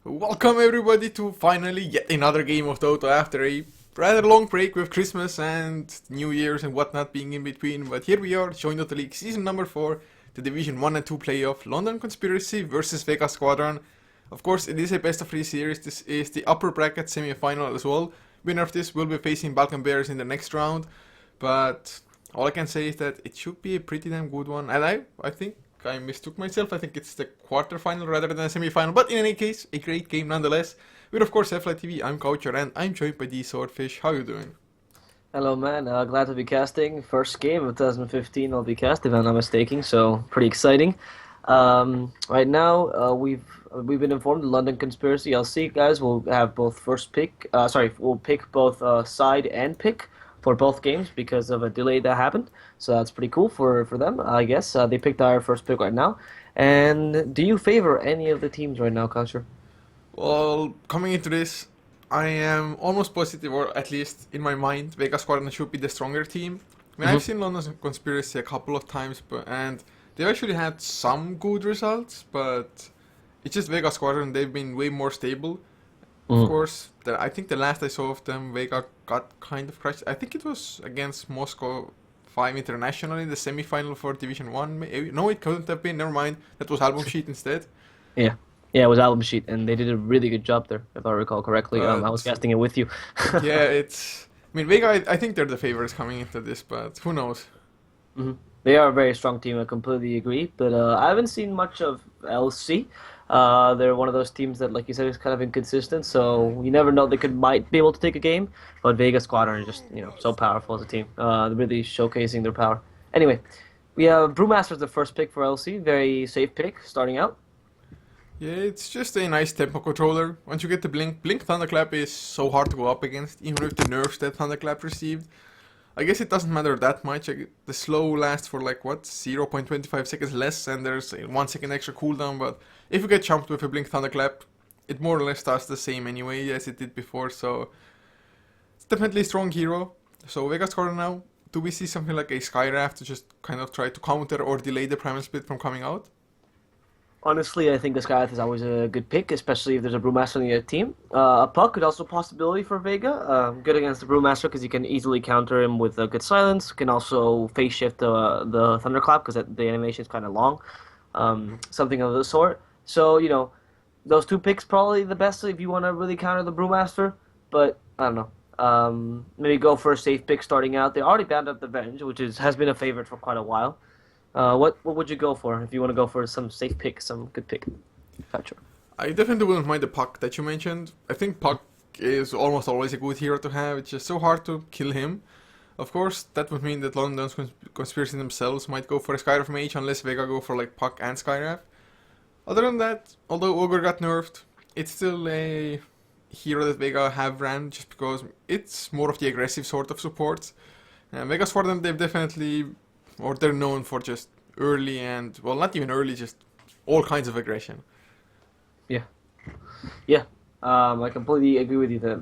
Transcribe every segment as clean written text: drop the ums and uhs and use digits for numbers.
Welcome everybody to finally yet another game of Dota after a rather long break with Christmas and New Year's and whatnot being in between. But here we are, showing Dota League Season number 4, the Division 1 and 2 playoff, London Conspiracy versus Vega Squadron. Of course, it is a best of 3 series. This is the upper bracket semi-final as well. Winner of this will be facing Balkan Bears in the next round. But all I can say is that it should be a pretty damn good one. And I think I mistook myself. I think it's the quarterfinal rather than a semi-final. But in any case, a great game nonetheless. With of course HeflaTV, I'm Coucher and I'm joined by the Swordfish. How you doing? Hello, man. Glad to be casting. First game of 2015 I'll be cast, if I'm not mistaken, so pretty exciting. Right now, we've been informed the London Conspiracy LC guys will have both first pick. We'll pick both side and pick for both games because of a delay that happened. So that's pretty cool for them, I guess. They picked our first pick right now. And do you favor any of the teams right now, Coucher? Well, coming into this, I am almost positive, or at least in my mind, Vega Squadron should be the stronger team. I mean, I've seen London Conspiracy a couple of times, and they've actually had some good results, but it's just Vega Squadron, they've been way more stable. Of course, I think the last I saw of them, Vega got kind of crushed. I think it was against Moscow 5 International in the semi-final for Division 1. No, it couldn't have been, never mind. That was Album Sheet instead. Yeah. Yeah, it was Album Sheet, and they did a really good job there, if I recall correctly. I was casting it with you. Yeah, it's... I mean, Vega, I think they're the favorites coming into this, but who knows? They are a very strong team, I completely agree. But I haven't seen much of LC. They're one of those teams that, like you said, is kind of inconsistent, so you never know. They might be able to take a game, but Vega Squadron is just, so powerful as a team. They're really showcasing their power. Anyway, we have Brewmaster's the first pick for LC. Very safe pick, starting out. Yeah, it's just a nice tempo controller. Once you get the Blink Thunderclap is so hard to go up against, even with the nerfs that Thunderclap received. I guess it doesn't matter that much. The slow lasts for 0.25 seconds less, and there's a 1 second extra cooldown, but if you get jumped with a Blink Thunderclap, it more or less does the same anyway as it did before, so it's definitely a strong hero. So Vega Squadron now, do we see something like a Skyraft to just kind of try to counter or delay the Primal Split from coming out? Honestly, I think the Skyrath is always a good pick, especially if there's a Brewmaster on the team. A Puck is also a possibility for Vega. Good against the Brewmaster because you can easily counter him with a good silence. Can also phase shift the Thunderclap because the animation is kind of long. Something of the sort. So, those two picks probably the best if you want to really counter the Brewmaster. But, I don't know. Maybe go for a safe pick starting out. They already banned up the Venge, which has been a favorite for quite a while. What would you go for if you want to go for some safe pick, some good pick? Gotcha. I definitely wouldn't mind the Puck that you mentioned. I think Puck is almost always a good hero to have. It's just so hard to kill him. Of course, that would mean that London's Conspiracy themselves might go for a Skyrath Mage unless Vega go for Puck and Skyrath. Other than that, although Ogre got nerfed, it's still a hero that Vega have ran just because it's more of the aggressive sort of support. Vega Squadron, they've definitely... or they're known for just early and, well, not even early, just all kinds of aggression. Yeah. Yeah. I completely agree with you that,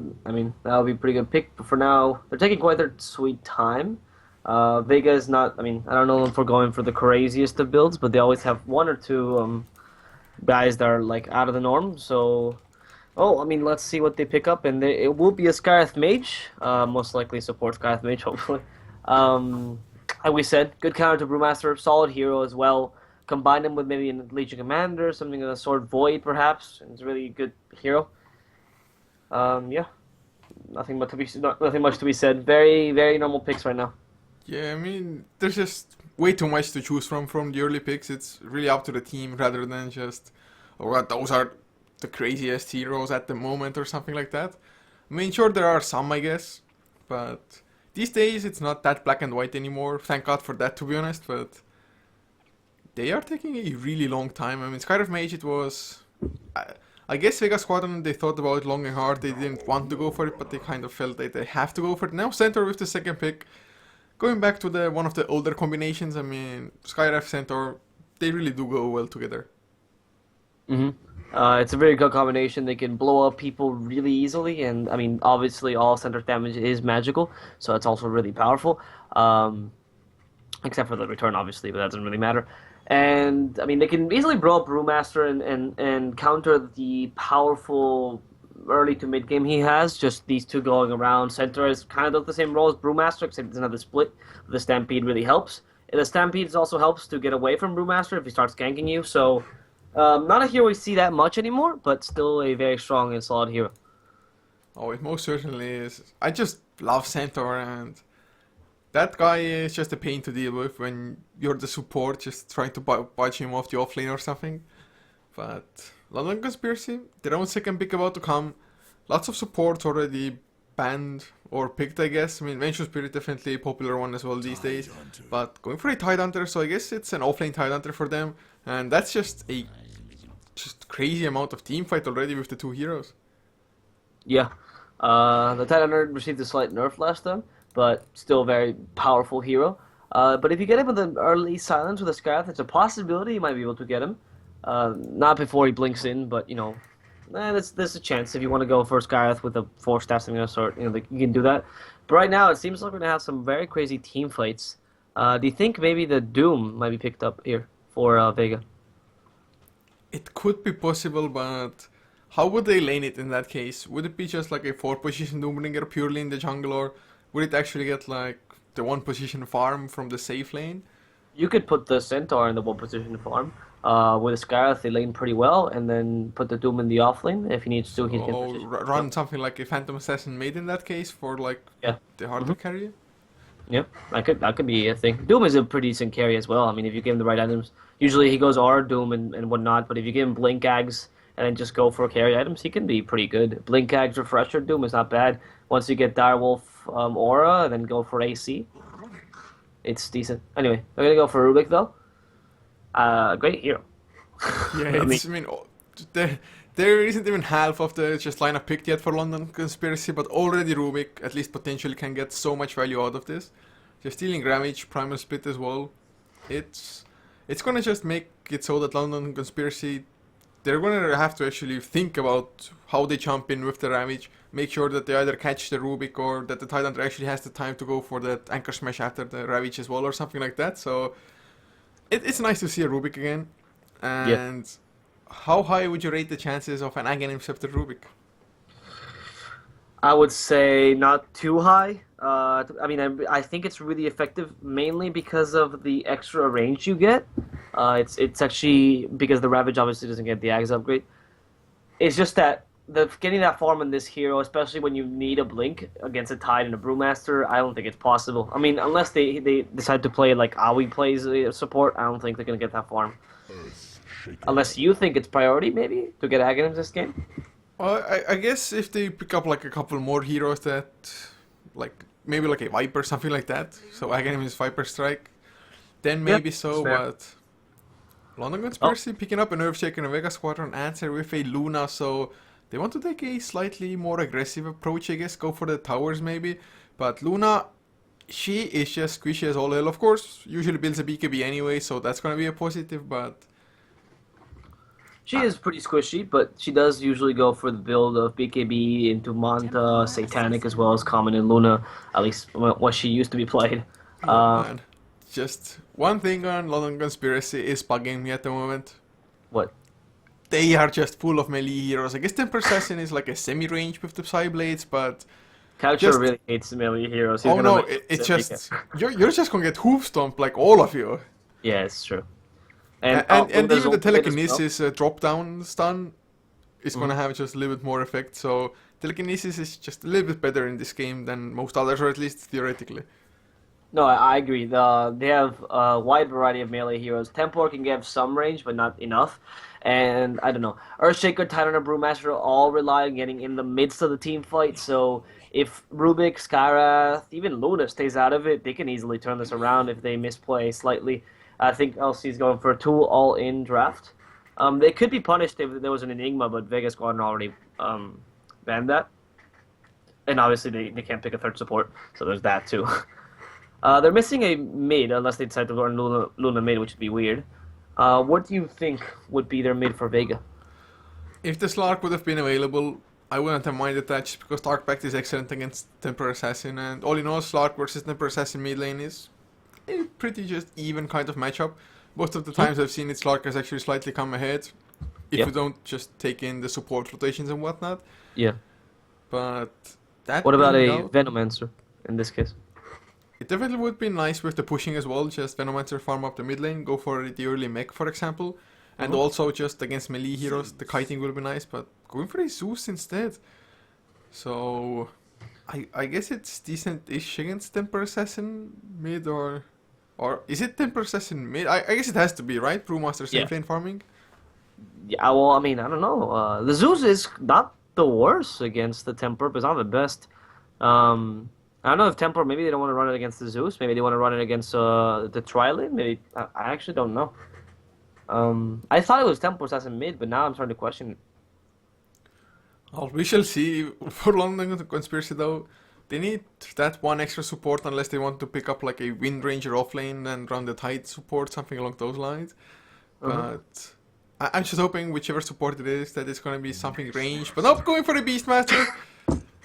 that would be a pretty good pick. But for now, they're taking quite their sweet time. Vega is not, I don't know if we're going for the craziest of builds, but they always have one or two guys that are, out of the norm. So, let's see what they pick up. And it will be a Skyrath Mage. Most likely support Skyrath Mage, hopefully. Like we said, good counter to Brewmaster, solid hero as well. Combine him with maybe a Legion Commander, something of the sort, Void perhaps. It's a really good hero. Yeah, nothing much to be said. Very, very normal picks right now. Yeah, there's just way too much to choose from the early picks. It's really up to the team rather than just, those are the craziest heroes at the moment or something like that. Sure, there are some, I guess, but... these days, it's not that black and white anymore. Thank God for that, to be honest, but they are taking a really long time. Skyrath Mage, it was... I guess Vega Squadron, they thought about it long and hard. They didn't want to go for it, but they kind of felt that they have to go for it. Now Centaur with the second pick. Going back to one of the older combinations, Skyrath, Centaur, they really do go well together. It's a very good combination. They can blow up people really easily, and obviously all center damage is magical, so it's also really powerful. Except for the return, obviously, but that doesn't really matter. And I mean, they can easily blow up Brewmaster and counter the powerful early to mid game he has. Just these two going around. Centaur is kind of does the same role as Brewmaster, except it's another split. The Stampede really helps. And the Stampede also helps to get away from Brewmaster if he starts ganking you. So, not a hero we see that much anymore, but still a very strong and solid hero. Oh, it most certainly is. I just love Centaur, and that guy is just a pain to deal with when you're the support, just trying to budge him off the offlane or something. But London Conspiracy, their own second pick about to come. Lots of supports already banned or picked, I guess. I mean, Venture Spirit definitely a popular one as well these days. But going for a Tidehunter, so I guess it's an offlane Tidehunter for them. And that's just a crazy amount of team fight already with the two heroes. Yeah. The Tidehunter received a slight nerf last time, but still a very powerful hero. But if you get him with an early silence with a Scarth, it's a possibility you might be able to get him. Not before he blinks in, but you know, there's a chance if you want to go for Scarth with a 4-star something of sort, you know, you can do that. But right now, it seems like we're gonna have some very crazy team fights. Do you think maybe the Doom might be picked up here for Vega? It could be possible, but how would they lane it in that case? Would it be just like a 4-position Doombringer purely in the jungle, or would it actually get like the 1-position farm from the safe lane? You could put the Centaur in the 1-position farm. With a Scarth, they lane pretty well, and then put the Doom in the off lane if he needs to. He can position. Run something like a Phantom Assassin made in that case for like Yeah. the hard to carry. Yep, that could be a thing. Doom is a pretty decent carry as well. I mean, if you give him the right items, usually he goes R Doom and whatnot. But if you give him Blink Ags and then just go for carry items, he can be pretty good. Blink Ags Refresher Doom is not bad. Once you get Direwolf Aura, then go for AC. It's decent. Anyway, we're gonna go for Rubik though. Great hero. Yeah, I mean, there isn't even half of the just lineup picked yet for London Conspiracy, but already Rubik at least potentially can get so much value out of this. Just stealing Ramage, Primal Split as well. It's gonna just make it so that London Conspiracy, they're gonna have to actually think about how they jump in with the Ramage, make sure that they either catch the Rubik or that the Tidehunter actually has the time to go for that Anchor Smash after the Ravage as well or something like that. So it's nice to see a Rubik again. And how high would you rate the chances of an Aghanim Scepter Rubik? I would say not too high. I mean, I think it's really effective mainly because of the extra range you get. It's actually because the Ravage obviously doesn't get the Ags upgrade. It's just that getting that farm on this hero, especially when you need a blink against a Tide and a Brewmaster, I don't think it's possible. I mean, unless they decide to play like Aoi plays support, I don't think they're gonna get that farm. Unless you think it's priority, maybe, to get Aghanims this game? Well, I guess if they pick up like a couple more heroes that, like, maybe like a Viper, something like that, so Aghanim is Viper Strike, then maybe so, but London Conspiracy picking up an Earthshaker and a Vega Squadron answer with a Luna, so they want to take a slightly more aggressive approach, I guess, go for the towers maybe, but Luna, she is just squishy as all hell, of course, usually builds a BKB anyway, so that's gonna be a positive, but she is pretty squishy, but she does usually go for the build of BKB into Manta, Satanic, as well as Common and Luna, at least what she used to be played. Man. Just one thing on London Conspiracy is bugging me at the moment. What? They are just full of melee heroes. I guess Temper Assassin is like a semi-range with the Psyblades, but Coucher really hates melee heroes. Oh no, it's just you're just gonna get hoof stomped like all of you. Yeah, it's true. And even the telekinesis drop down stun is gonna have just a little bit more effect. So telekinesis is just a little bit better in this game than most others, or at least theoretically. No, I agree. They have a wide variety of melee heroes. Templar can give some range, but not enough. And I don't know, Earthshaker, Tidehunter, Brewmaster all rely on getting in the midst of the team fight. So if Rubik, Skyrath, even Luna stays out of it, they can easily turn this around if they misplay slightly. I think LC is going for a 2 all-in draft. They could be punished if there was an Enigma, but Vega Squadron already banned that. And obviously they can't pick a third support, so there's that too. They're missing a mid, unless they decide to learn Luna mid, which would be weird. What do you think would be their mid for Vega? If the Slark would have been available, I wouldn't have minded that just because Dark Pact is excellent against Temper Assassin, and all in all, Slark versus Temper Assassin mid lane is a pretty just even kind of matchup. Most of the times I've seen it, Slark has actually slightly come ahead if Yep. you don't just take in the support rotations and whatnot. Yeah. But that What about being a though, Venomancer in this case? it definitely would be nice with the pushing as well. Just Venomancer farm up the mid lane, go for the early mech, for example. And Mhm. also just against melee heroes, the kiting will be nice, but going for a Zeus instead. So I guess it's decent-ish against Temper Assassin mid or is it Temper Assassin mid? I guess it has to be, right? Brewmaster Yeah. safe lane farming. Yeah, well, I mean, I don't know. The Zeus is not the worst against the Temper, but it's not the best. I don't know if Temper, maybe they don't want to run it against the Zeus. Maybe they want to run it against the Trilane. Maybe, I actually don't know. I thought it was Temper Assassin mid, but now I'm starting to question it. Well, we shall see. For London Conspiracy though, they need that one extra support unless they want to pick up like a Wind Ranger offlane and run the Tide support, something along those lines. Uh-huh. But I'm just hoping whichever support it is that it's gonna be something range. But nope, going for the Beastmaster.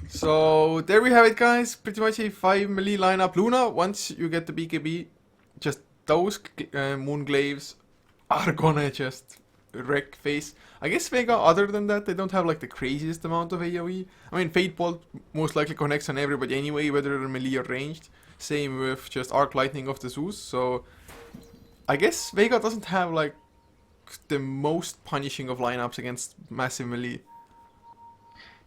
So there we have it, guys. Pretty much a 5 melee lineup. Luna, once you get the BKB, just those moon glaives are gonna just wreck face. I guess Vega, other than that, they don't have like the craziest amount of AoE. I mean, Fate Bolt most likely connects on everybody anyway, whether they're melee or ranged. Same with just Arc Lightning of the Zeus. So I guess Vega doesn't have like the most punishing of lineups against massive melee.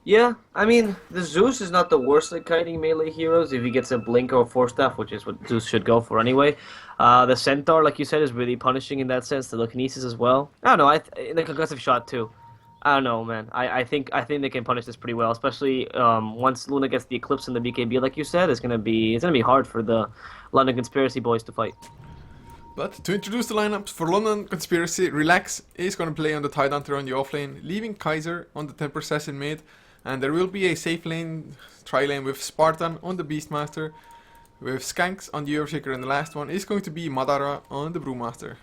Yeah, I mean, the Zeus is not the worst at kiting melee heroes if he gets a Blink or a Force Staff, which is what Zeus should go for anyway. The Centaur, like you said, is really punishing in that sense. The Telekinesis as well. I don't know. The concussive shot too. I don't know, man. I think they can punish this pretty well, especially once Luna gets the Eclipse and the BKB, like you said. It's gonna be hard for the London Conspiracy boys to fight. But to introduce the lineups for London Conspiracy, Relax is going to play on the Tide Hunter on the offlane, leaving Kaiser on the Temper Assassin mid, and there will be a safe lane, tri-lane with Spartan on the Beastmaster, with Skanks on the Earthshaker, and the last one is going to be Madara on the Brewmaster.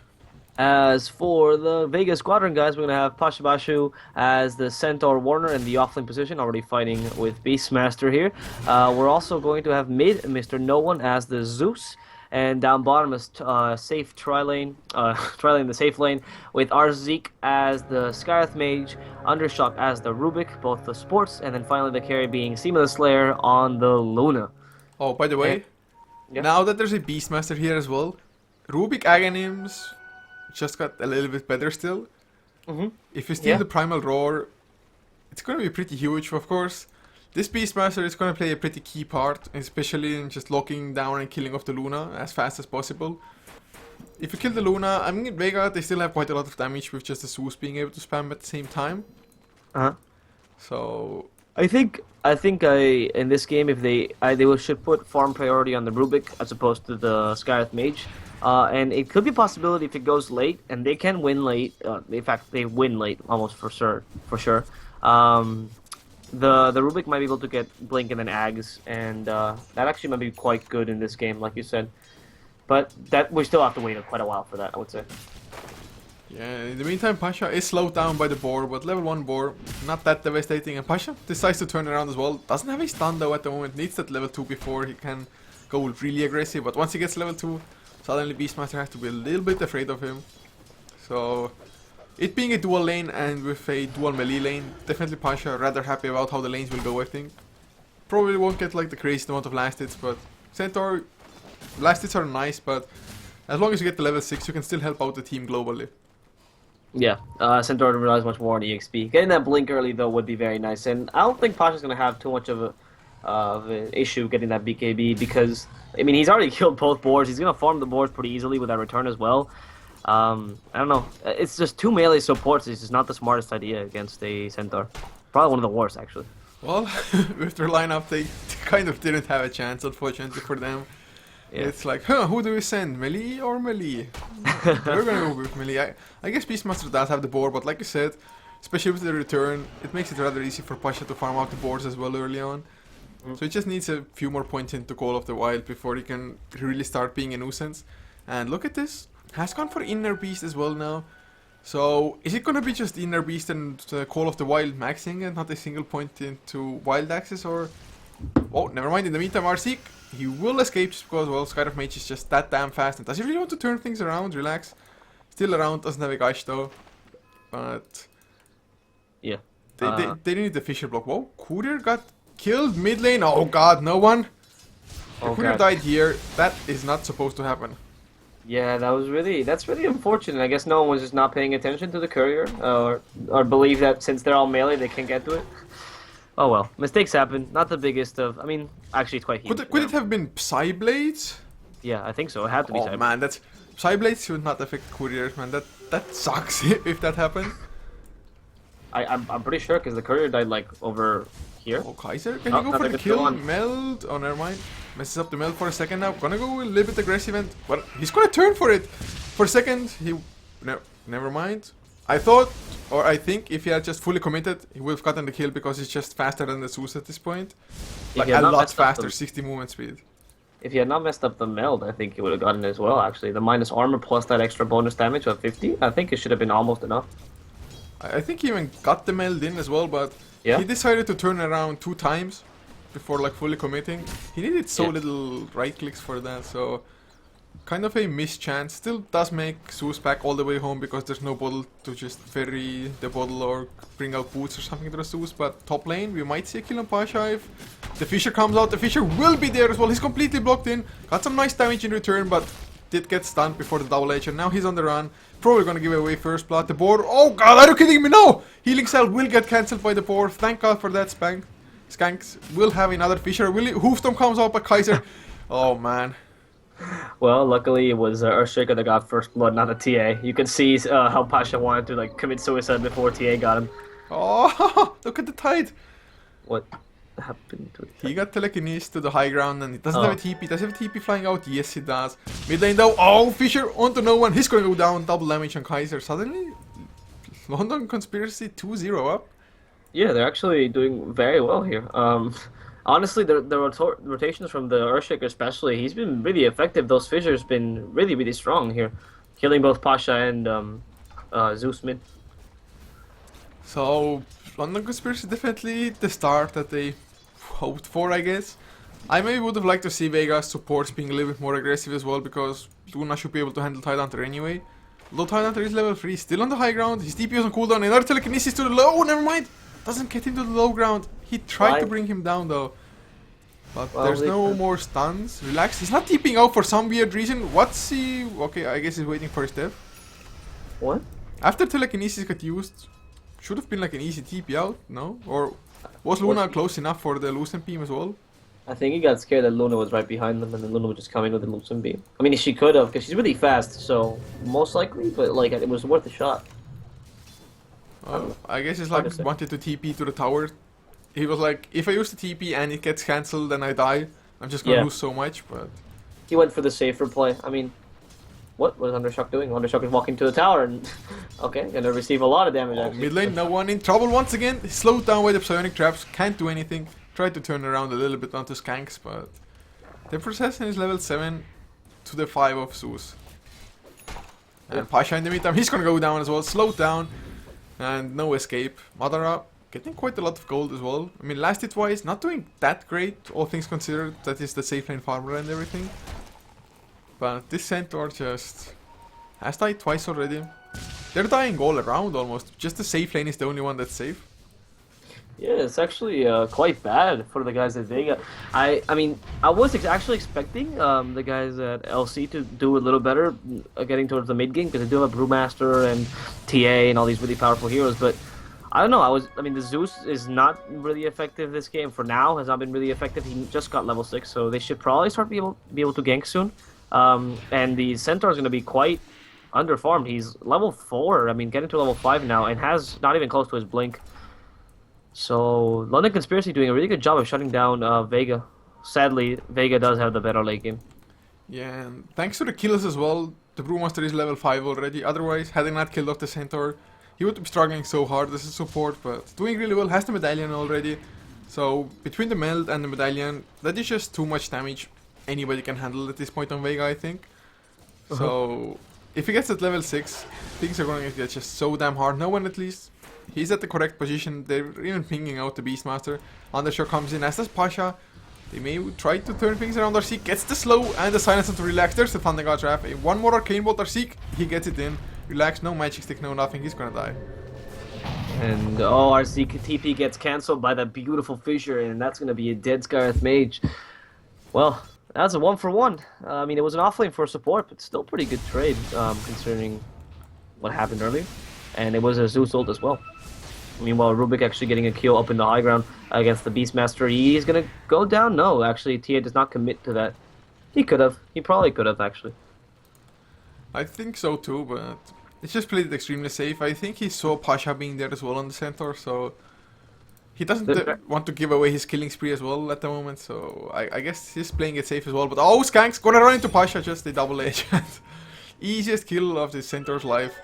As for the Vega Squadron guys, we're going to have Pashabashu as the Centaur Warner in the offlane position, already fighting with Beastmaster here. We're also going to have mid Mr. No One as the Zeus. And down bottom is safe Trilane, Trilane the safe lane, with Arzik as the Scarith Mage, Undershock as the Rubik, both the sports, and then finally the carry being Seema the Slayer on the Luna. Oh, by the way, yeah. now that there's a Beastmaster here as well, Rubik Aghanims just got a little bit better still. Mm-hmm. If you steal Yeah. the Primal Roar, it's going to be pretty huge, of course. This Beastmaster is going to play a pretty key part, especially in just locking down and killing off the Luna as fast as possible. If you kill the Luna, I mean, Vega, they still have quite a lot of damage with just the Zeus being able to spam at the same time. Uh-huh. So, I think in this game if should put farm priority on the Rubik as opposed to the Scarith Mage, and it could be a possibility if it goes late, and they can win late. In fact, they win late almost for sure. The Rubik might be able to get Blink and then Ags, and that actually might be quite good in this game, like you said. But that we still have to wait quite a while for that, I would say. yeah, in the meantime, Pasha is slowed down by the boar, but level 1 boar, not that devastating. And Pasha decides to turn around as well. Doesn't have a stun though at the moment, needs that level 2 before he can go really aggressive. But once he gets level 2, suddenly Beastmaster has to be a little bit afraid of him. So, it being a dual lane and with a dual melee lane, definitely Pasha rather happy about how the lanes will go, I think. Probably won't get like the crazy amount of last hits, but Centaur, last hits are nice, but as long as you get to level 6, you can still help out the team globally. Yeah, Centaur relies much more on EXP. Getting that Blink early, though, would be very nice. And I don't think Pasha's going to have too much of an issue getting that BKB because, I mean, he's already killed both boards. He's going to farm the boards pretty easily with that return as well. I don't know. It's just two melee supports. It's just not the smartest idea against a Centaur. Probably one of the worst, actually. Well, with their lineup, they kind of didn't have a chance, unfortunately for them. Yeah. It's like, who do we send, melee or melee? We're gonna go with melee. I guess Beastmaster does have the board, but like you said, especially with the return, it makes it rather easy for Pasha to farm out the boards as well early on. So he just needs a few more points into Call of the Wild before he can really start being a nuisance. And look at this, has gone for Inner Beast as well now. So is it gonna be just Inner Beast and Call of the Wild maxing and not a single point into Wild Access, or... Oh, never mind, in the meantime, Arzik, he will escape just because, well, Skydive Mage is just that damn fast. And does he really want to turn things around? Relax. Still around, doesn't have a Gush though. But Yeah. they need the Fisher block. Whoa, Courier got killed mid lane. Oh god, no one. The Oh, Courier God. died here. That is not supposed to happen. Yeah, that's really unfortunate. I guess no one was just not paying attention to the courier, or believe that since they're all melee, they can't get to it. Oh well, mistakes happen. Not the biggest of. I mean, actually, it's quite huge. Could it have been Psyblades? Yeah, I think so. It had to be. Oh Cyber. man, that's Psyblades should not affect Couriers, man. That sucks if that happened. I'm pretty sure because the courier died like over here. Oh, Kaiser, can Oh, you go for nothing the is still kill? on. Meld? Oh, never mind. Messes up the meld for a second now. Gonna go a little bit aggressive and well, he's gonna turn for it. For a second, never mind. I thought, or I think, if he had just fully committed, he would have gotten the kill because he's just faster than the Zeus at this point. Like he had a not lot messed up faster, the- 60 movement speed. If he had not messed up the meld, I think he would have gotten it as well. Actually, the minus armor plus that extra bonus damage of 50, I think it should have been almost enough. I think he even got the meld in as well, but Yeah. he decided to turn around 2 times before like fully committing. He needed so Yeah. little right clicks for that, so kind of a missed chance. Still does make Zeus back all the way home because there's no bottle to just ferry the bottle or bring out boots or something to the Zeus. But top lane, we might see a kill on Pasha if the Fisher comes out. The Fisher will be there as well. He's completely blocked in. Got some nice damage in return, but did get stunned before the double edge, and now he's on the run. Probably gonna give away first blood. The board. Oh god, are you kidding me? No! Healing cell will get cancelled by the board. Thank god for that. Skanks will have another Fisher. Will he? Hoofstorm comes out by Kaiser. Oh man. Well, luckily it was Earthshaker that got first blood, not a TA. You can see how Pasha wanted to like commit suicide before TA got him. Oh, look at the tide. What happened to it? He got telekinesis to the high ground and he doesn't Oh. have a TP. Does he have a TP flying out? Yes, he does. Mid lane though. Oh, Fisher onto no one. He's going to go down. Double damage on Kaiser. Suddenly, London Conspiracy 2-0 up. Yeah, they're actually doing very well here. Honestly, the rotations from the Earthshaker especially, he's been really effective. Those fissures been really, really strong here. Killing both Pasha and Zeus mid. So, London Conspiracy definitely the start that they hoped for, I guess. I maybe would have liked to see Vega's supports being a little bit more aggressive as well, because Luna should be able to handle Tidehunter anyway. Although Tidehunter is level 3, still on the high ground, his TP is on cooldown, another telekinesis to the low, oh, never mind! Doesn't get him to the low ground. He tried to Why? bring him down though. But Well, there's they no can- more stuns. Relax, he's not TPing out for some weird reason. What's he... Okay, I guess he's waiting for his death. What? After telekinesis got used, should have been like an easy TP out, no? Or was Luna close enough for the Lucent Beam as well? I think he got scared that Luna was right behind them, and then Luna would just come in with the Lucent Beam. I mean, she could have, because she's really fast, so most likely, but like, it was worth a shot. I guess it's Hard like to say. wanted to TP to the tower. He was like, if I use the TP and it gets cancelled, then I die. I'm just gonna Yeah. lose so much, but... He went for the safer play. I mean, what was Undershock doing? Undershock is walking to the tower and, okay, gonna receive a lot of damage Oh, actually. mid lane, no one in trouble once again. He's slowed down by the psionic traps, can't do anything. Tried to turn around a little bit onto Skanks, but... The Assassin is level 7 to the 5 of Zeus. And Pasha in the meantime, he's gonna go down as well, slowed down. And no escape. Madara getting quite a lot of gold as well. I mean, last hit wise, not doing that great, all things considered. That is the safe lane farmer and everything. But this Centaur just has died twice already. They're dying all around almost. Just the safe lane is the only one that's safe. Yeah, it's actually quite bad for the guys at Vega. I mean, I was actually expecting the guys at LC to do a little better getting towards the mid game because they do have a Brewmaster and TA and all these really powerful heroes. But I don't know. I mean, the Zeus is not really effective this game for now. Has not been really effective. He just got level 6, so they should probably start be able to gank soon. And the Centaur is going to be quite underfarmed. He's level 4. I mean, getting to level 5 now and has not even close to his blink. So, London Conspiracy doing a really good job of shutting down Vega. Sadly, Vega does have the better late game. Yeah, and thanks to the kills as well, the Brewmaster is level 5 already. Otherwise, had he not killed off the Centaur, he would be struggling so hard as a support, but doing really well, has the medallion already. So, between the meld and the medallion, that is just too much damage anybody can handle at this point on Vega, I think. So, if he gets at level 6, things are going to get just so damn hard. No one at least. He's at the correct position. They're even pinging out the Beastmaster. Undershock comes in, as does Pasha. They may try to turn things around. Arseek gets the slow and the silence to relax. There's the Thunder God trap. One more Arcane Bolt Arseek. He gets it in. Relax, no magic stick, no nothing, he's gonna die. And oh, our TP gets cancelled by that beautiful fissure, and that's gonna be a dead Scarith Mage. Well, that's a 1-for-1. I mean, it was an offlane for support, but still pretty good trade, considering what happened earlier. And it was a Zeus ult as well. Meanwhile, Rubik actually getting a kill up in the high ground against the Beastmaster. He's gonna go down? No, actually, TA does not commit to that. He could have. He probably could have, actually. I think so too, but it's just played it extremely safe. I think he saw Pasha being there as well on the center, so he doesn't want to give away his killing spree as well at the moment, so I guess he's playing it safe as well. But oh, Skank's gonna run into Pasha, just a double edge. Easiest kill of the center's life.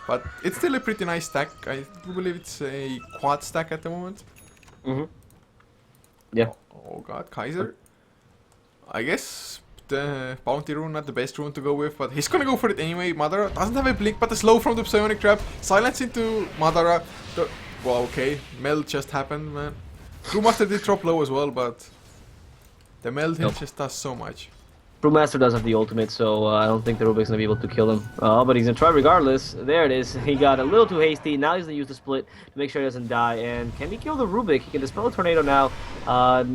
But it's still a pretty nice stack. I do believe it's a quad stack at the moment. Yeah. Oh god, Kaiser. I guess the bounty rune not the best rune to go with, but he's gonna go for it anyway. Madara doesn't have a blink, but the slow from the psionic trap. Silence into Madara. Well, okay, meld just happened, man. Brewmaster did drop low as well, but the meld hit just does so much. Brewmaster does have the ultimate, so I don't think the Rubik's gonna be able to kill him. But he's gonna try regardless. There it is. He got a little too hasty. Now he's gonna use the split to make sure he doesn't die. And can he kill the Rubik? He can dispel a tornado now.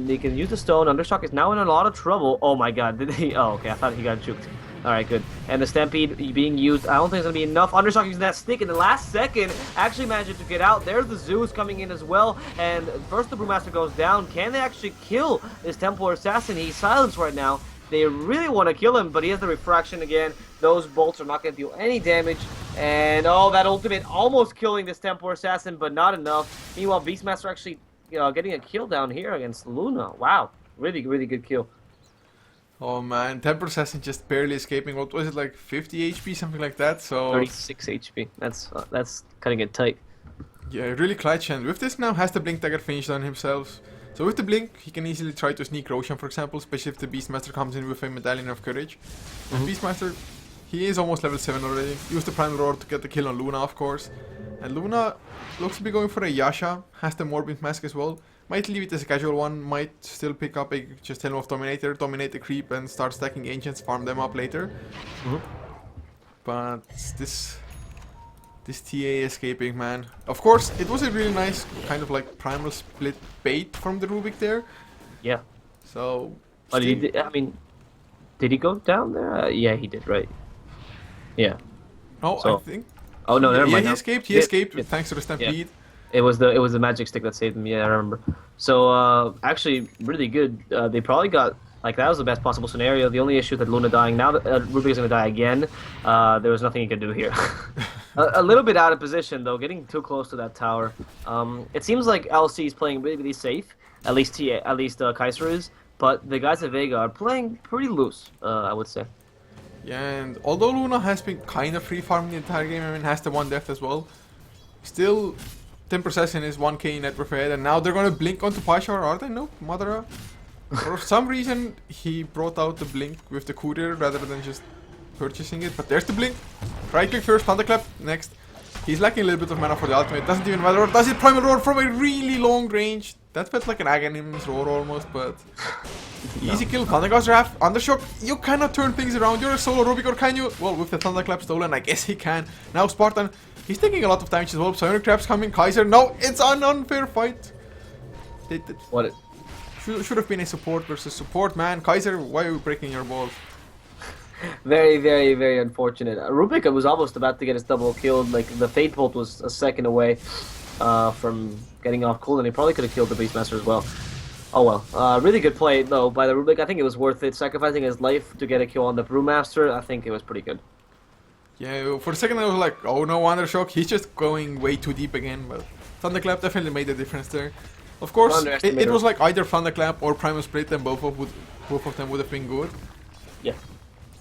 He can use the stone. Undershock is now in a lot of trouble. Oh my god, did he? Oh, okay. I thought he got juked. Alright, good. And the Stampede being used. I don't think it's going to be enough. Undershock using that stick in the last second. Actually managed to get out. There's the Zeus coming in as well. And first the Brewmaster goes down. Can they actually kill this Templar Assassin? He's silenced right now. They really want to kill him, but he has the refraction again. Those bolts are not going to do any damage. And oh, that ultimate almost killing this Templar Assassin, but not enough. Meanwhile, Beastmaster actually getting a kill down here against Luna. Wow. Really, really good kill. Oh man, Templar Assassin just barely escaping. What was it, like 50 HP, something like that? So 36 HP. That's cutting it tight. Yeah, really clutch. And with this now, has the Blink Dagger finished on himself. So with the Blink, he can easily try to sneak Roshan, for example, especially if the Beastmaster comes in with a Medallion of Courage. And Beastmaster, he is almost level 7 already. Use the Prime Roar to get the kill on Luna, of course. And Luna looks to be going for a Yasha, has the Morbid Mask as well. Might leave it as a casual one, might still pick up a just Helm of Dominator, dominate the creep and start stacking Ancients, farm them up later. But this TA escaping, man. Of course, it was a really nice kind of like primal split bait from the Rubik there. Yeah. So... But he did, I mean, did he go down there? Yeah, he did, right? Yeah. Oh, so, I think... Oh, no, never mind. Yeah, he escaped thanks to the Stampede. Yeah. It was the magic stick that saved him. Yeah, I remember. So actually, really good. They probably got like that was the best possible scenario. The only issue that Luna dying now that Rubik is gonna die again. There was nothing he could do here. a little bit out of position though, getting too close to that tower. It seems like LC is playing really, really safe. At least Kaiser is. But the guys at Vega are playing pretty loose. I would say. Yeah, and although Luna has been kind of free farming the entire game, I mean, has the one death as well. Still. Templar Assassin is 1k net worth ahead, and now they're gonna blink onto Pasha, are they? Nope, Madara. For some reason, he brought out the blink with the courier rather than just purchasing it, but there's the blink. Right click first, thunderclap next. He's lacking a little bit of mana for the ultimate, doesn't even matter. Does it primal roar from a really long range? That felt like an Aghanims roar almost, but... Easy kill, Thundergust Wrath, Undershock. You cannot turn things around, you're a solo Rubik, or can you? Well, with the Thunderclap stolen, I guess he can. Now Spartan. He's taking a lot of damage as well. Psionic Trap's coming. Kaiser. No, it's an unfair fight. What? Should have been a support versus support, man. Kaiser, why are you breaking your balls? Very, very, very unfortunate. Rubik was almost about to get his double killed. Like the Fate Bolt was a second away from getting off cooldown. He probably could have killed the Beastmaster as well. Oh well. Really good play though by the Rubik. I think it was worth it. Sacrificing his life to get a kill on the Brewmaster. I think it was pretty good. Yeah, for a second I was like, oh no, Undershock, he's just going way too deep again, but Thunderclap definitely made a difference there. Of course, it was like either Thunderclap or Primal Split, and both of them would have been good. Yeah.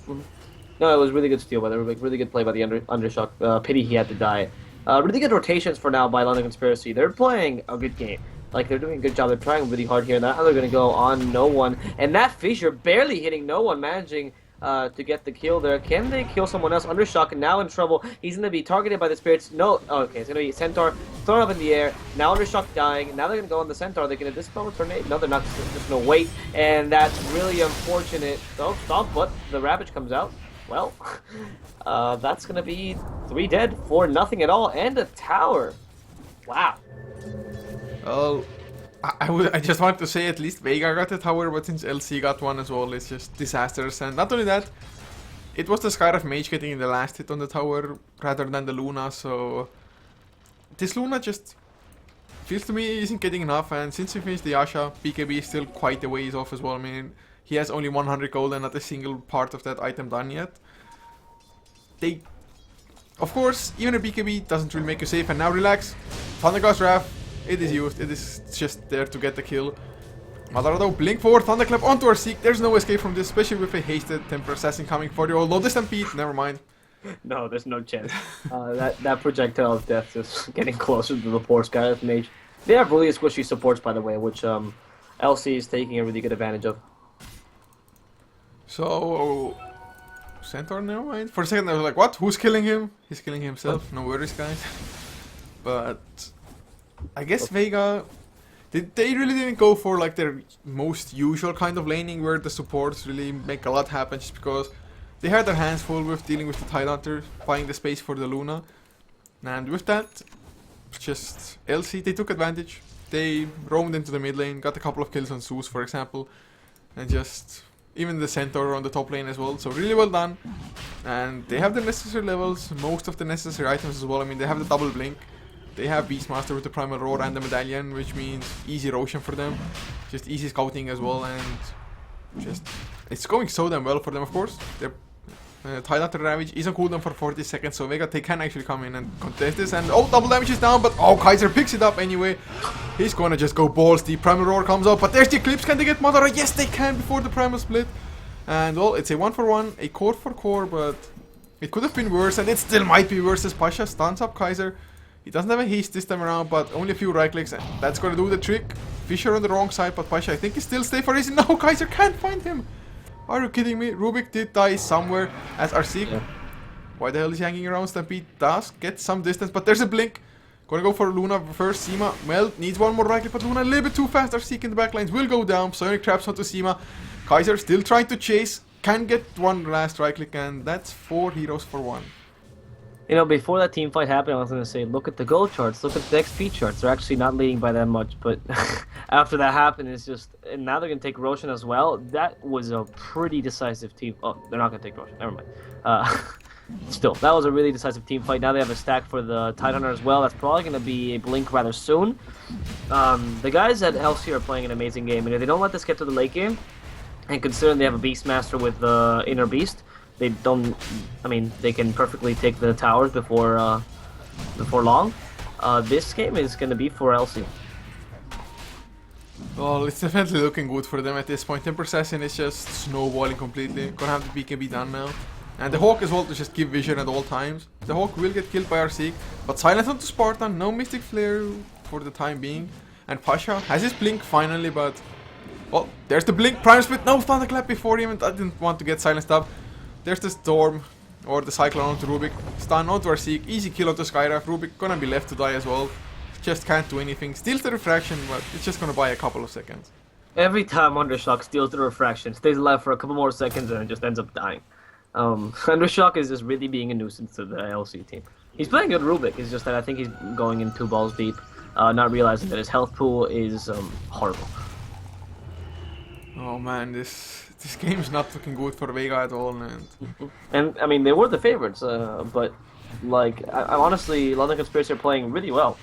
No, it was really good steal by the Rubik, really good play by the Undershock. Pity he had to die. Really good rotations for now by London Conspiracy. They're playing a good game. Like, they're doing a good job. They're trying really hard here. Now they're going to go on no one. And that Fissure barely hitting no one, managing... to get the kill there. Can they kill someone else? Undershock now in trouble. He's going to be targeted by the spirits. No. Oh, okay, it's going to be Centaur thrown up in the air. Now Undershock dying. Now they're going to go on the Centaur. They're going to dispel the tornado. No, they're not. They're just going to wait. And that's really unfortunate. Oh, stop. But the Ravage comes out. Well, that's gonna be 3 dead, 4 nothing at all, and a tower. Wow. Well, I just wanted to say at least Vega got a tower, but since LC got one as well, it's just disastrous. And not only that, it was the Skyraf Mage getting the last hit on the tower rather than the Luna, so this Luna just feels to me isn't getting enough. And since he finished the Yasha, BKB is still quite a ways off as well. I mean, he has only 100 gold and not a single part of that item done yet. Of course, even a BKB doesn't really make you safe. And now relax, Thundergust Wrath, it is used. It is just there to get the kill. Madarado, blink forward, Thunderclap onto our Seek. There's no escape from this, especially with a hasted Temper Assassin coming for you. Although the Stampede, never mind. No, there's no chance. That projectile of death is getting closer to the poor Skyraf Mage. They have really squishy supports, by the way, which LC is taking a really good advantage of. So, Centaur, never mind. For a second I was like, what? Who's killing him? He's killing himself. No worries, guys. But I guess Vega, they really didn't go for like their most usual kind of laning where the supports really make a lot happen, just because they had their hands full with dealing with the Tidehunter, buying the space for the Luna. And with that, just LC, they took advantage. They roamed into the mid lane, got a couple of kills on Zeus, for example, and just even the Centaur on the top lane as well. So really well done. And they have the necessary levels, most of the necessary items as well. I mean, they have the double blink. They have Beastmaster with the Primal Roar and the Medallion, which means easy Roshan for them. Just easy scouting as well, and just it's going so damn well for them, of course. Their Tidehunter Ravage is on cooldown for 40 seconds, so Vega, they can actually come in and contest this. And oh, double damage is down, but oh, Kaiser picks it up anyway. He's gonna just go balls deep. Primal Roar comes out, but there's the Eclipse. Can they get Madara? Yes, they can before the Primal Split. And well, it's a 1-for-1, a core for core, but it could have been worse, and it still might be worse as Pasha stuns up Kaiser. He doesn't have a haste this time around, but only a few right clicks, and that's gonna do the trick. Fisher on the wrong side, but Pasha, I think, is still safe for a reason. No, Kaiser can't find him. Are you kidding me? Rubik did die somewhere as Arseek. Yeah. Why the hell is he hanging around? Stampede does get some distance, but there's a blink. Gonna go for Luna first. Seema, well, needs one more right click, but Luna a little bit too fast. Arseek in the backlines will go down. Psionic traps onto Seema. Kaiser still trying to chase. Can get one last right click, and that's 4 heroes for 1. You know, before that team fight happened, I was going to say, look at the gold charts, look at the XP charts. They're actually not leading by that much, but after that happened, it's just... And now they're going to take Roshan as well. That was a pretty decisive team... Oh, they're not going to take Roshan, never mind. Still, that was a really decisive team fight. Now they have a stack for the Tidehunter as well. That's probably going to be a blink rather soon. The guys at LC are playing an amazing game, and if they don't let this get to the late game, and considering they have a Beastmaster with the Inner Beast, they don't. I mean, they can perfectly take the towers before long. This game is going to be for LC. Well, it's definitely looking good for them at this point. Temper Assassin is just snowballing completely. Gonna have the BKB done now. And the Hawk as well to just give vision at all times. The Hawk will get killed by Arseek, but silence onto Spartan. No Mystic Flare for the time being. And Pasha has his blink finally, but... Well, there's the blink. Prime Split. No Thunderclap before him. I didn't want to get silenced up. There's the Storm, or the Cyclone onto Rubik. Stun onto Arseek. Easy kill onto Skyraf. Rubik gonna be left to die as well. Just can't do anything. Steals the Refraction, but it's just gonna buy a couple of seconds. Every time Undershock steals the Refraction, stays alive for a couple more seconds, and it just ends up dying. Undershock is just really being a nuisance to the LC team. He's playing good Rubik, it's just that I think he's going in 2 balls deep, not realizing that his health pool is horrible. Oh man, this game's not looking good for Vega at all, man. And I mean, they were the favorites, but like I honestly, London Conspiracy are playing really well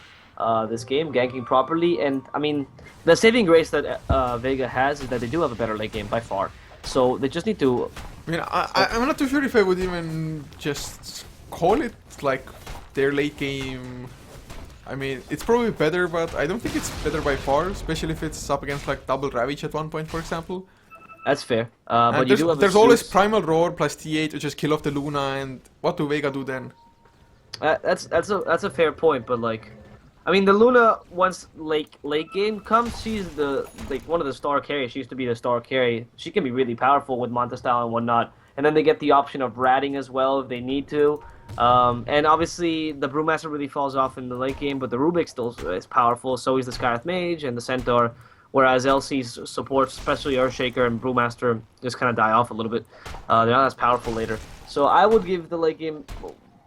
this game, ganking properly, and I mean, the saving grace that Vega has is that they do have a better late game by far. So they just need to. I mean, I'm not too sure if I would even just call it like their late game. I mean, it's probably better, but I don't think it's better by far, especially if it's up against like double Ravage at one point, for example. That's fair. But there's always Primal Roar plus T8 to just kill off the Luna, and what do Vega do then? That's a fair point, but like, I mean, the Luna once late game comes, she's one of the star carries. She used to be the star carry. She can be really powerful with Manta style and whatnot. And then they get the option of ratting as well if they need to. And obviously the Brewmaster really falls off in the late game, but the Rubik still is powerful. So is the Skyraf Mage and the Centaur. whereas LC's supports, especially Earthshaker and Brewmaster, just kind of die off a little bit. They're not as powerful later. So I would give the late game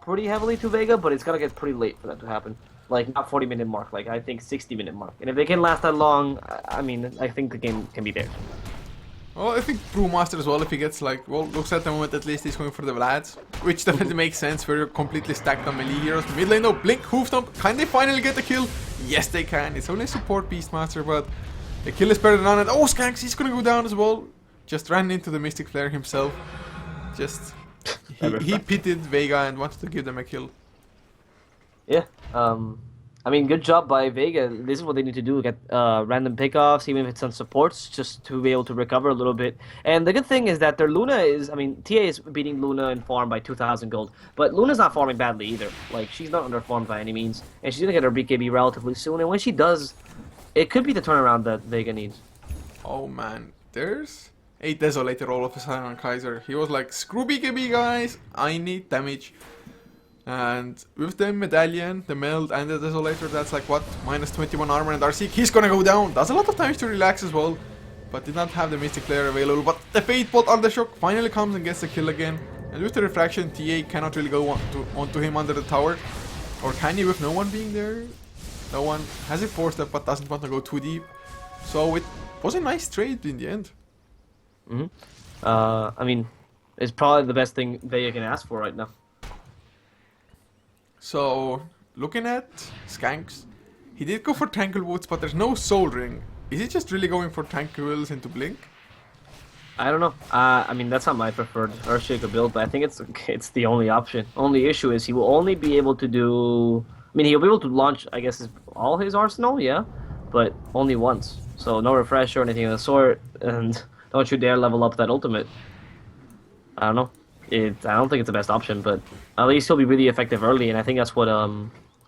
pretty heavily to Vega, but it's gonna get pretty late for that to happen. Like, not 40-minute mark, like I think 60-minute mark. And if they can last that long, I mean, I think the game can be theirs. Well, I think Brewmaster as well, if he gets like, well, looks at the moment at least he's going for the Vlads, which definitely makes sense where you're completely stacked on melee heroes. Mid lane though, Blink, Hoofstomp, can they finally get the kill? Yes they can, it's only support Beastmaster, but the kill is better than none. And oh, Skanks, he's gonna go down as well. Just ran into the Mystic Flare himself. Just, he pitied Vega and wanted to give them a kill. Yeah, I mean, good job by Vega. This is what they need to do, get random pickoffs, even if it's on supports, just to be able to recover a little bit. And the good thing is that their Luna is, I mean, TA is beating Luna in farm by 2,000 gold, but Luna's not farming badly either. Like, she's not underfarmed by any means, and she's gonna get her BKB relatively soon, and when she does, it could be the turnaround that Vega needs. Oh man, there's a Desolator all of a sudden on Kaiser. He was like, screw BKB guys, I need damage. And with the Medallion, the Meld and the Desolator, that's like what? Minus 21 armor and RC, he's gonna go down. Does a lot of damage to relax as well, but did not have the Mystic Flare available. But the Fate Bolt on the shock finally comes and gets the kill again. And with the Refraction, TA cannot really go onto him under the tower. Or can he with no one being there? No one has a 4-step but doesn't want to go too deep. So it was a nice trade in the end. I mean, it's probably the best thing Vega can ask for right now. So, looking at Skanks, he did go for Tanglewood, but there's no Soul Ring. Is he just really going for Tranquils into Blink? I don't know. I mean, that's not my preferred Earthshaker build, but I think it's the only option. Only issue is he will only be able to do... I mean, he'll be able to launch, I guess, all his arsenal, yeah, but only once. So no refresh or anything of the sort, and don't you dare level up that ultimate. I don't know. I don't think it's the best option, but at least he'll be really effective early, and I think that's what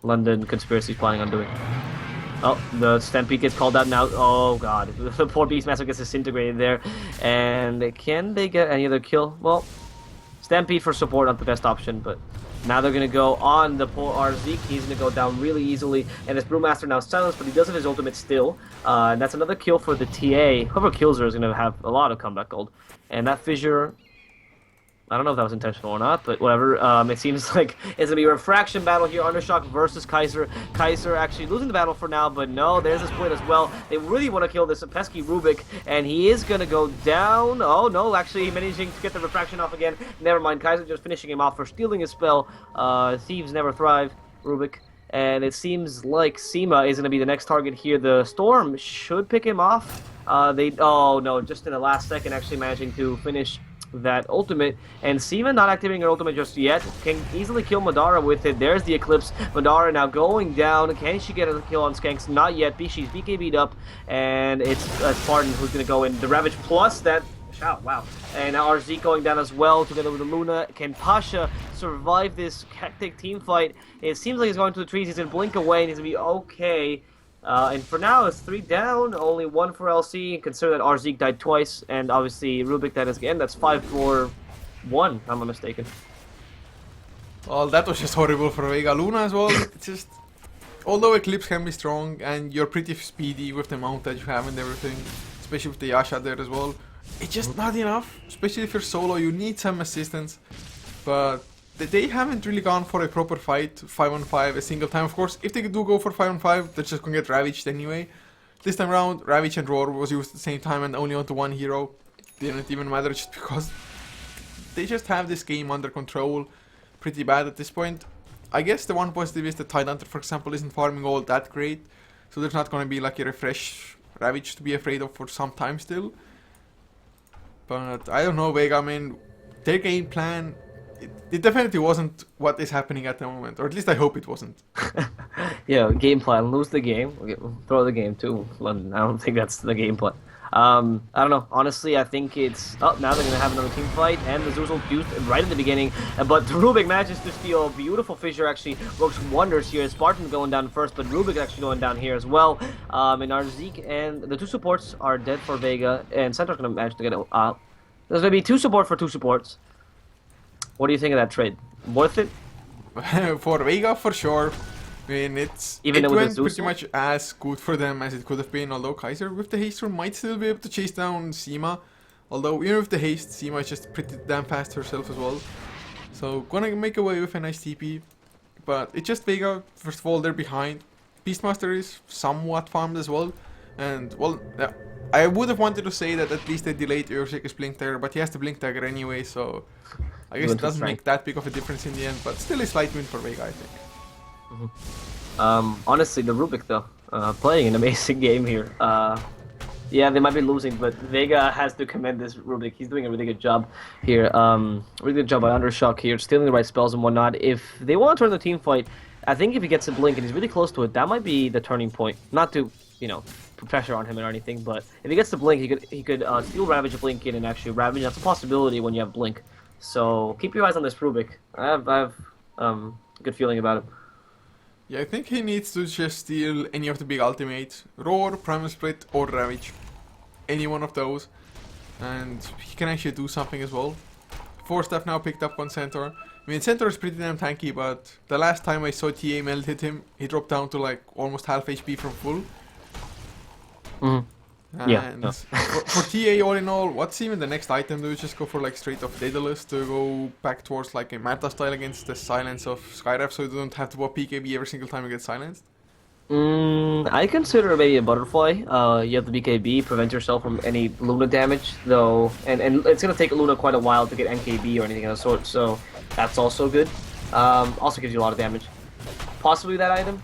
London Conspiracy is planning on doing. Oh, the Stampede gets called out now. Oh god, the poor Beastmaster gets disintegrated there. And can they get any other kill? Well, Stampede for support, not the best option, but now they're going to go on the poor Arzik. He's going to go down really easily, and this Brewmaster now silenced, but he does have his ultimate still. And that's another kill for the TA. Whoever kills her is going to have a lot of comeback gold. And that fissure... I don't know if that was intentional or not, but whatever. It seems like it's going to be a refraction battle here, Undershock versus Kaiser. Kaiser actually losing the battle for now, but no, there's a split as well. They really want to kill this pesky Rubik, and he is going to go down. Oh no, actually managing to get the refraction off again. Never mind, Kaiser just finishing him off for stealing his spell. Thieves never thrive, Rubik. And it seems like Seema is going to be the next target here. The Storm should pick him off. Oh no, just in the last second actually managing to finish that ultimate, and Seema not activating her ultimate just yet, can easily kill Madara with it. There's the Eclipse. Madara now going down. Can she get a kill on Skanks? Not yet. She's BKB'd up, and it's Spartan who's going to go in. The Ravage plus that shot, wow. And now RZ going down as well, together with the Luna. Can Pasha survive this hectic team fight? It seems like he's going to the trees. He's going to blink away, and he's going to be okay. And for now, it's 3 down, only 1 for LC. Consider that Arzik died twice, and obviously Rubik died again. That's 5 for 1, if I'm not mistaken. Well, that was just horrible for Vega. Luna as well. It's just, although Eclipse can be strong, and you're pretty speedy with the mount that you have and everything, especially with the Yasha there as well, it's just not enough. Especially if you're solo, you need some assistance. But they haven't really gone for a proper fight, 5-on-5 a single time. Of course, if they do go for 5-on-5, they're just gonna get ravaged anyway. This time around, Ravage and Roar was used at the same time and only onto one hero. Didn't even matter just because they just have this game under control pretty bad at this point. I guess the one positive is that Tidehunter, for example, isn't farming all that great. So there's not gonna be like a refresh Ravage to be afraid of for some time still. But I don't know, Vega, I mean, their game plan... It definitely wasn't what is happening at the moment, or at least I hope it wasn't. Yeah, game plan, lose the game, we'll throw the game to London. I don't think that's the game plan. I don't know, honestly, I think it's... Oh, now they're going to have another team fight, and the Zuzul used right at the beginning, but Rubik manages to steal a beautiful fissure, actually works wonders here. Spartan going down first, but Rubik actually going down here as well. And Arzik and the 2 supports are dead for Vega, and Center's going to manage to get it out. There's going to be 2 support for 2 supports. What do you think of that trade? Worth it? For Vega, for sure. I mean, Even it with the went Zeus pretty much as good for them as it could have been, although Kaiser with the haste rune might still be able to chase down Seema. Although even with the haste, Seema is just pretty damn fast herself as well. So gonna make away with a nice TP. But it's just Vega, first of all, they're behind. Beastmaster is somewhat farmed as well. And, well, yeah, I would have wanted to say that at least they delayed Earthshaker's Blink Dagger, but he has the Blink Dagger anyway, so I guess it doesn't make that big of a difference in the end, but still a slight win for Vega, I think. Honestly, the Rubik though, playing an amazing game here. Yeah, they might be losing, but Vega has to commend this Rubik. He's doing a really good job here. Really good job by Undershock here, stealing the right spells and whatnot. If they want to turn the team fight, I think if he gets a blink and he's really close to it, that might be the turning point. Not to, you know, put pressure on him or anything, but if he gets the blink, he could steal Ravage, blink in, and actually Ravage. That's a possibility when you have blink. So keep your eyes on this Rubik. I have a good feeling about it. Yeah, I think he needs to just steal any of the big ultimates. Roar, Primal Split, or Ravage. Any one of those. And he can actually do something as well. 4 staff now picked up on Centaur. I mean, Centaur is pretty damn tanky, but the last time I saw TA Meld hit him, he dropped down to like almost half HP from full. And Yeah. for TA, all in all, what's even the next item? Do we just go for like straight up Daedalus to go back towards like a Manta style against the silence of Skyraf, so you don't have to pop PKB every single time you get silenced? I consider maybe a butterfly. You have the BKB, prevent yourself from any Luna damage, though, and it's gonna take Luna quite a while to get NKB or anything of the sort, so that's also good. Also gives you a lot of damage. Possibly that item.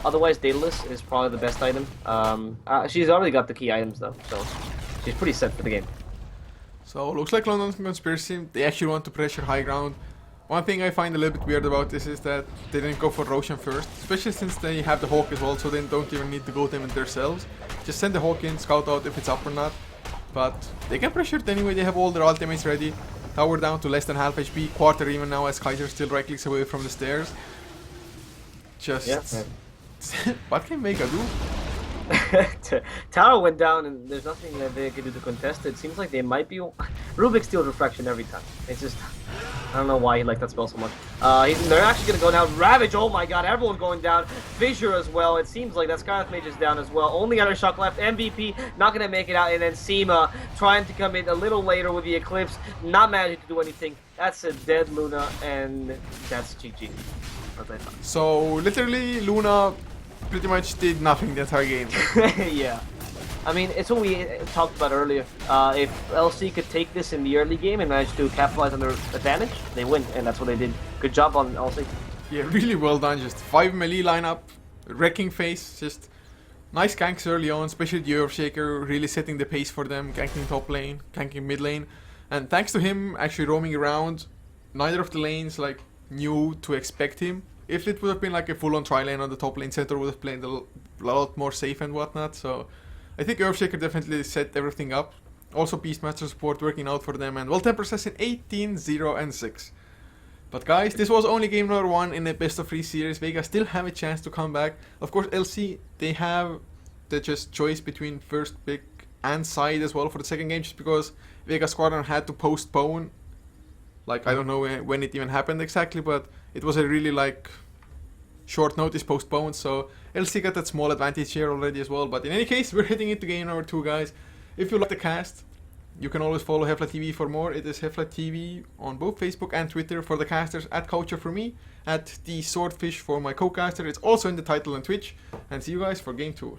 Otherwise, Daedalus is probably the best item. She's already got the key items though, so she's pretty set for the game. So looks like London Conspiracy, they actually want to pressure high ground. One thing I find a little bit weird about this is that they didn't go for Roshan first, especially since they have the Hawk as well, so they don't even need to go them themselves. Just send the Hawk in, scout out if it's up or not. But they can pressure it anyway, they have all their ultimates ready. Tower down to less than half HP, quarter even now as Kaiser still right clicks away from the stairs. Just... Yeah. What can Vega do? Tower went down and there's nothing that they could do to contest it. Seems like they might be... Rubik steals Refraction every time. It's just... I don't know why he liked that spell so much. They're actually going to go down. Ravage, oh my god, everyone going down. Fissure as well. It seems like that Skyrath Mage is down as well. Only Undershock left. MVP not going to make it out. And then Seema trying to come in a little later with the Eclipse. Not managing to do anything. That's a dead Luna, and that's GG. As I thought. So, literally, Luna pretty much did nothing the entire game. Yeah. I mean, it's what we talked about earlier. If LC could take this in the early game and manage to capitalize on their advantage, they win, and that's what they did. Good job on LC. Yeah, really well done. Just 5 melee lineup, wrecking face, just nice ganks early on, especially the Earthshaker, really setting the pace for them, ganking top lane, ganking mid lane. And thanks to him actually roaming around, neither of the lanes like knew to expect him. If it would have been like a full-on tri-lane on the top lane, Centaur would have played a lot more safe and whatnot, so... I think Earthshaker definitely set everything up. Also Beastmaster support working out for them, and well, Temper Assassin 18, 0 and 6. But guys, this was only game number 1 in a best of 3 series. Vega still have a chance to come back. Of course, LC, they have the just choice between first pick and side as well for the second game, just because Vega Squadron had to postpone. Like, I don't know when it even happened exactly, but it was a really like short notice postponed, so LC got that small advantage here already as well. But in any case, we're heading into game number 2, guys. If you like the cast, you can always follow HeflaTV for more. It is HeflaTV on both Facebook and Twitter for the casters, at Coucher for me, at the Swordfish for my co-caster. It's also in the title on Twitch. And see you guys for game 2.